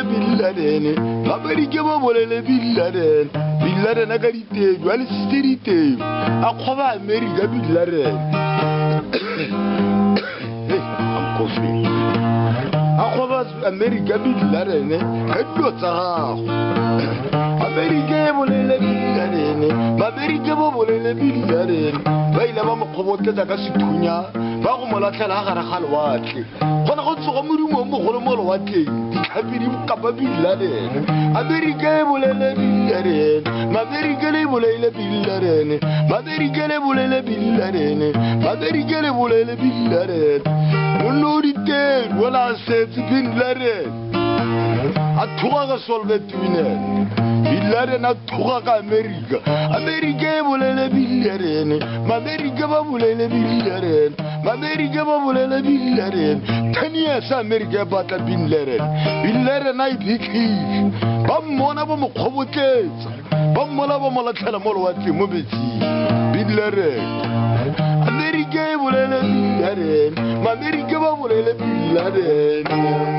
Bin Laden. America bolele Bin Laden. Bin Laden agarite, dual sisterite. Akwa America Bin Laden. I'm coughing. Akwa America Bin Laden. Hello Sarah. America bolele Bin Laden. America bolele Bin Laden. Baila ba mokgobot ka ka sethunya ba go molatlela ga re ga lwatle gona go tsoga modumo mo go le mo lwatleng ditlhapedi ka ba Bin Laden. America bolele Bin Laden. America le bolele Bin Laden. America le bolele Bin Laden. America le bolele Bin Laden. Monodite wala set Bin Laden. Athuga ga solve twinen. Bin Laden athuga ka America. America bolele Bin Laden. America ba bolele Bin Laden. America ba bolele Bin Laden. 10 years America batla Bin Laden. Bin Laden ai biki. Ba mona ba mo khobotletsa. Ba mola ba mola tlhela mo lwatleng mo betsi. Bin Laden. America bolele Bin Laden. America ba bolele Bin Laden.